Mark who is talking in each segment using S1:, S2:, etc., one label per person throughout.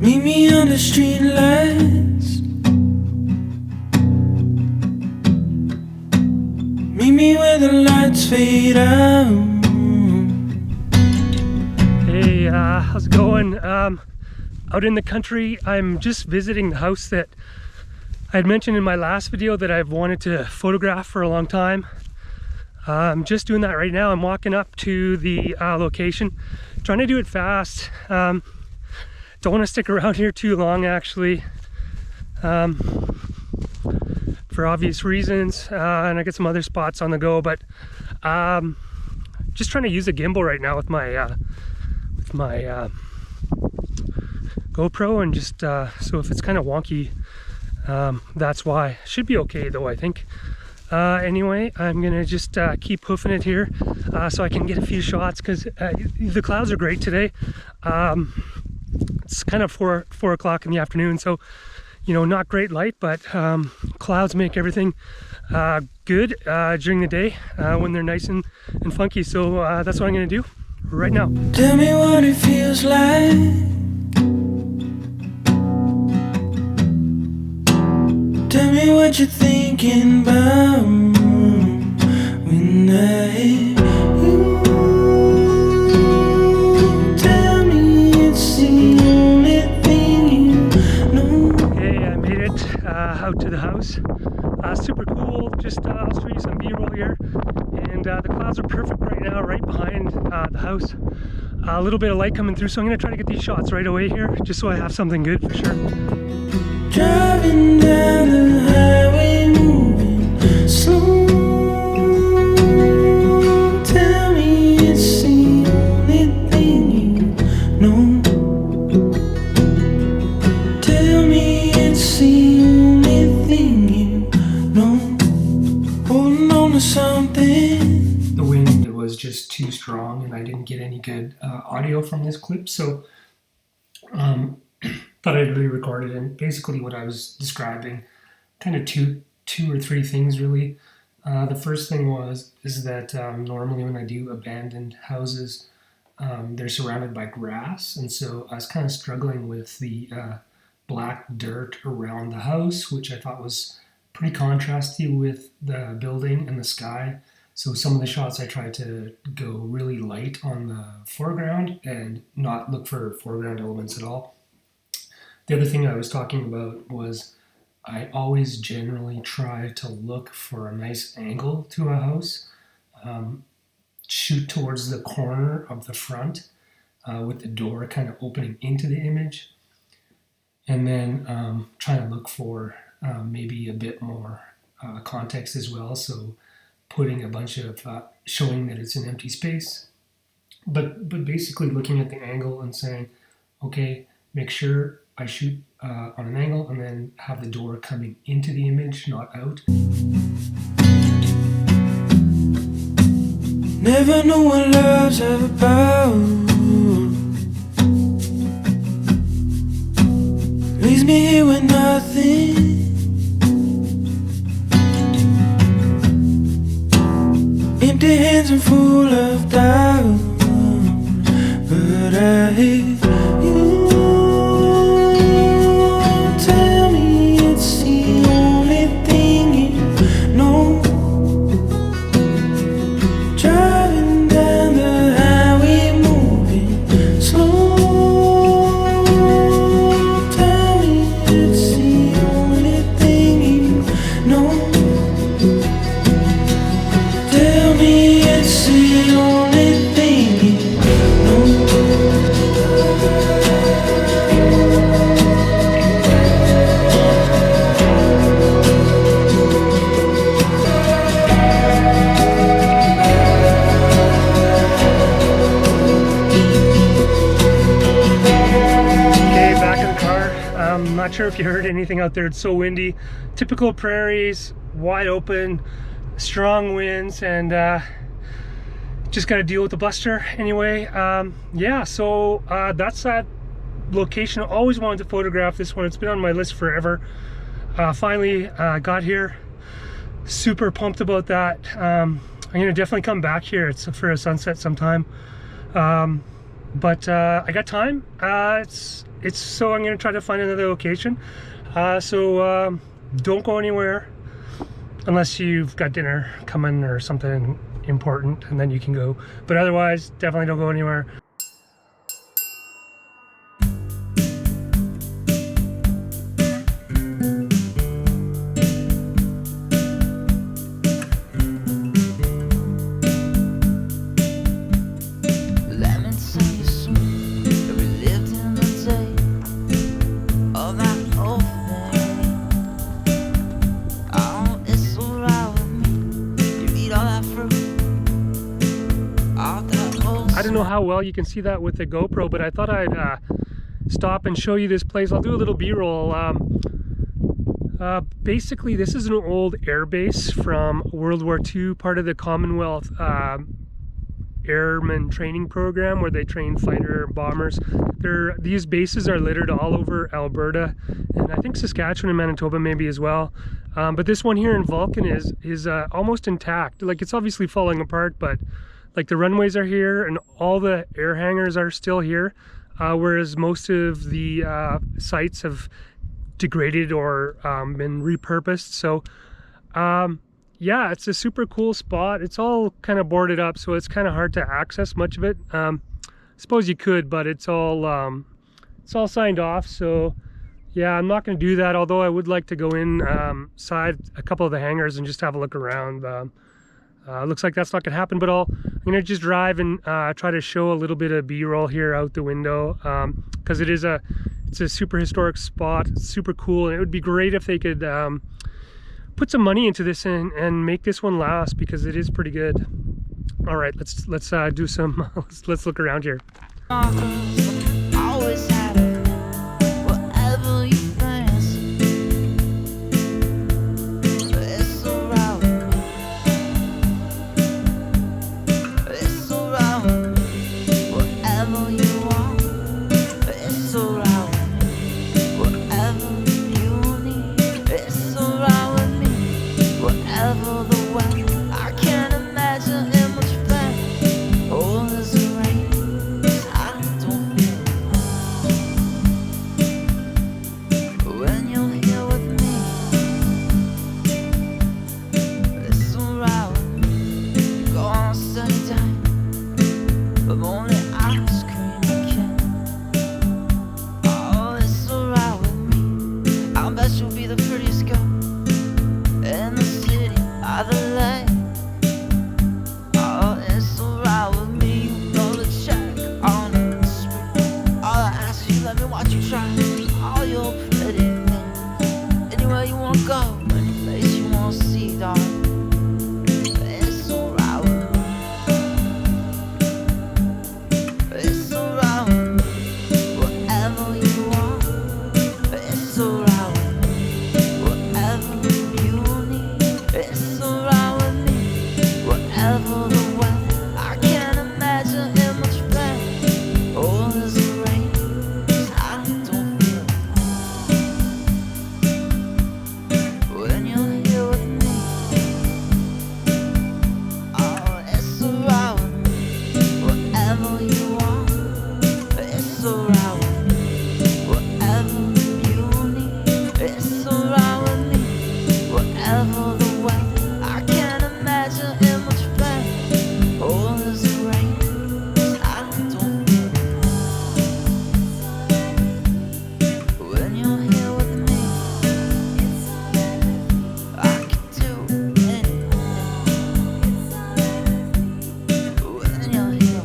S1: Meet me under street lights. Meet me where the lights fade out.
S2: Hey, how's it going? Out in the country, I'm just visiting the house that I had mentioned in my last video that I've wanted to photograph for a long time. I'm just doing that right now. I'm walking up to the location, trying to do it fast. Don't want to stick around here too long, actually, for obvious reasons, and I get some other spots on the go, but just trying to use a gimbal right now with my GoPro, and just so if it's kind of wonky, that's why. Should be okay though, I think. Anyway, I'm gonna just keep hoofing it here so I can get a few shots, because the clouds are great today. It's kind of 4 o'clock in the afternoon, so you know, not great light, but clouds make everything good during the day when they're nice and funky. So that's what I'm gonna do right now.
S1: Tell me what it feels like. Tell me what you're thinking about when I hit you. Tell me it's the only thing you know.
S2: Okay, I made it out to the house. Super cool. Just I'll show you some B-roll here. And the clouds are perfect right now, right behind the house. A little bit of light coming through, so I'm going to try to get these shots right away here, just so I have something good for sure.
S1: Driving down the highway, moving slow. Tell me it's the only thing you know. Tell me it's the only thing you know. Holding on to something.
S3: The wind was just too strong and I didn't get any good audio from this clip, so thought I'd re-record it. And basically what I was describing, kind of two or three things really. The first thing is that normally when I do abandoned houses, they're surrounded by grass, and so I was kind of struggling with the black dirt around the house, which I thought was pretty contrasty with the building and the sky. So some of the shots I tried to go really light on the foreground and not look for foreground elements at all. The other thing I was talking about was I always generally try to look for a nice angle to a house, shoot towards the corner of the front with the door kind of opening into the image, and then try to look for maybe a bit more context as well, so putting a bunch of showing that it's an empty space, but basically looking at the angle and saying, okay, make sure I shoot on an angle and then have the door coming into the image, not out.
S1: Never know what love's all about. Leaves me here with nothing. Empty hands and full of doubt. But I hate you. Tell me it's the only thing you know. Driving down the highway, moving slow. Tell me it's the only thing you know. Tell me it's the only thing you know.
S2: Okay, back in the car. I'm not sure if you heard anything out there. It's so windy. Typical prairies, wide open, strong winds, and just got to deal with the bluster anyway. Yeah, so that's that location. I always wanted to photograph this one. It's been on my list forever. Finally got here. Super pumped about that. I'm gonna definitely come back here. It's for a sunset sometime. but I got time. So I'm gonna try to find another location. So don't go anywhere unless you've got dinner coming or something important, and then you can go. But otherwise, definitely don't go anywhere. I don't know how well you can see that with the GoPro, but I thought I'd stop and show you this place. I'll do a little B-roll. Basically, this is an old air base from World War II, part of the Commonwealth Airman Training Program, where they train fighter bombers. These bases are littered all over Alberta, and I think Saskatchewan and Manitoba maybe as well. But this one here in Vulcan is almost intact. Like, it's obviously falling apart, but like the runways are here and all the air hangars are still here, whereas most of the sites have degraded or been repurposed. So yeah, it's a super cool spot. It's all kind of boarded up, so it's kind of hard to access much of it. I suppose you could, but it's all signed off. So yeah, I'm not going to do that, although I would like to go inside a couple of the hangars and just have a look around. Looks like that's not gonna happen, but I'm gonna just drive and try to show a little bit of B-roll here out the window, because it's a super historic spot. It's super cool, and it would be great if they could put some money into this and make this one last, because it is pretty good. All right, let's do some let's look around here.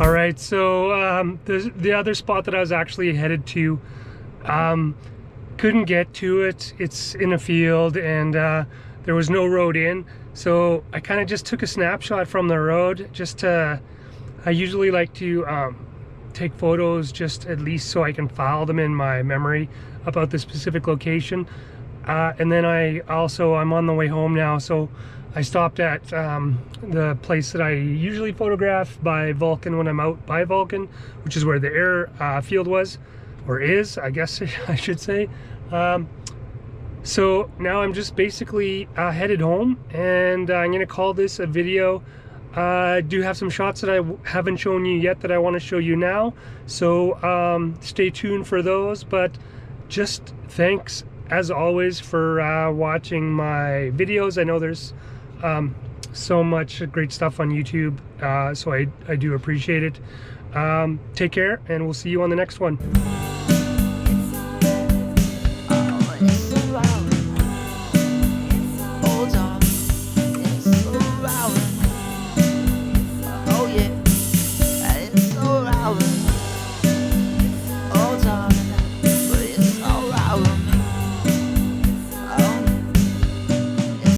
S2: Alright, so the other spot that I was actually headed to, couldn't get to it. It's in a field, and there was no road in, so I kind of just took a snapshot from the road. I usually like to take photos just at least so I can file them in my memory about the specific location. And then I'm on the way home now, so I stopped at the place that I usually photograph by Vulcan when I'm out by Vulcan, which is where the air field was, or is, I guess I should say. So now I'm just basically headed home, and I'm gonna call this a video. I do have some shots that I haven't shown you yet that I want to show you now, so stay tuned for those. But just thanks as always for watching my videos. I know there's so much great stuff on YouTube, so I do appreciate it. Take care, and we'll see you on the next one.